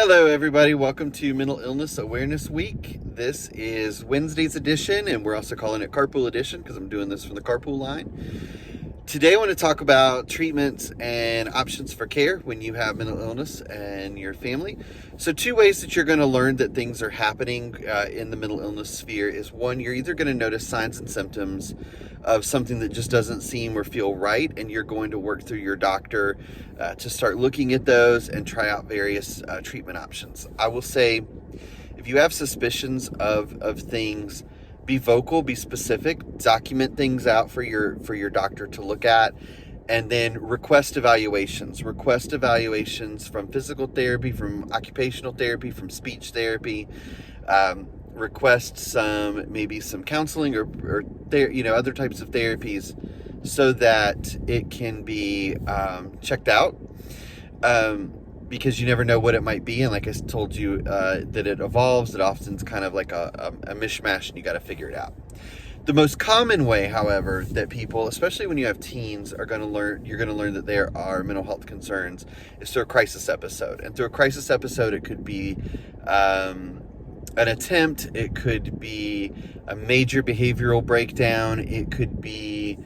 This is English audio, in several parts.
Hello, everybody. Welcome to Mental Illness Awareness Week. This is Wednesday's edition, and we're also calling it Carpool Edition because I'm doing this from the carpool line. Today, I want to talk about treatments and options for care when you have mental illness and your family. So, two ways that you're going to learn that things are happening in the mental illness sphere is one, you're either going to notice signs and symptoms of something that just doesn't seem or feel right, and you're going to work through your doctor to start looking at those and try out various treatment options. I will say, if you have suspicions of things, be vocal, be specific, document things out for your doctor to look at, and then request evaluations. Request evaluations from physical therapy, from occupational therapy, from speech therapy. Request maybe some counseling or other types of therapies so that it can be checked out, because you never know what it might be, and like I told you, that it evolves. It often is kind of like a mishmash, and you got to figure it out. The most common way, however, that people, especially when you have teens, you're going to learn that there are mental health concerns is through a crisis episode. And through a crisis episode, it could be an attempt, it could be a major behavioral breakdown, it could be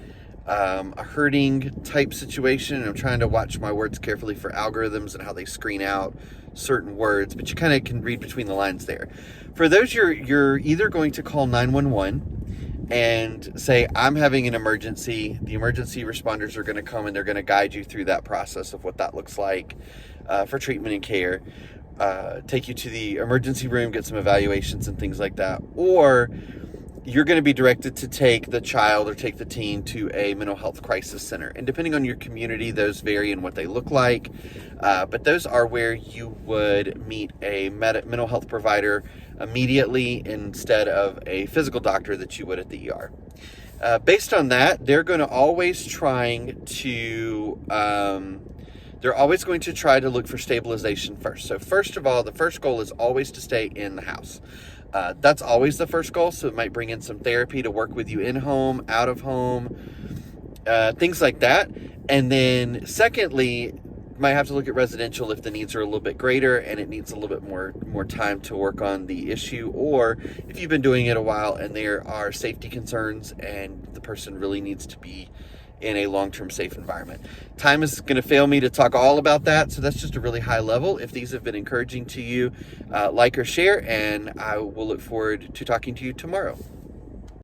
a hurting type situation. And I'm trying to watch my words carefully for algorithms and how they screen out certain words, but you kind of can read between the lines there. For those, you're either going to call 911 and say, I'm having an emergency. The emergency responders are going to come and they're going to guide you through that process of what that looks like for treatment and care. Take you to the emergency room, get some evaluations and things like that. Or you're going to be directed to take the child or take the teen to a mental health crisis center. And depending on your community, those vary in what they look like. But those are where you would meet a mental health provider immediately instead of a physical doctor that you would at the ER. Based on that, they're always going to try to look for stabilization first. So first of all, the first goal is always to stay in the house. That's always the first goal. So it might bring in some therapy to work with you in home, out of home, things like that. And then secondly, might have to look at residential if the needs are a little bit greater and it needs a little bit more time to work on the issue, or if you've been doing it a while and there are safety concerns and the person really needs to be in a long-term safe environment. Time is going to fail me to talk all about that, so that's just a really high level. If these have been encouraging to you, like or share, and I will look forward to talking to you tomorrow.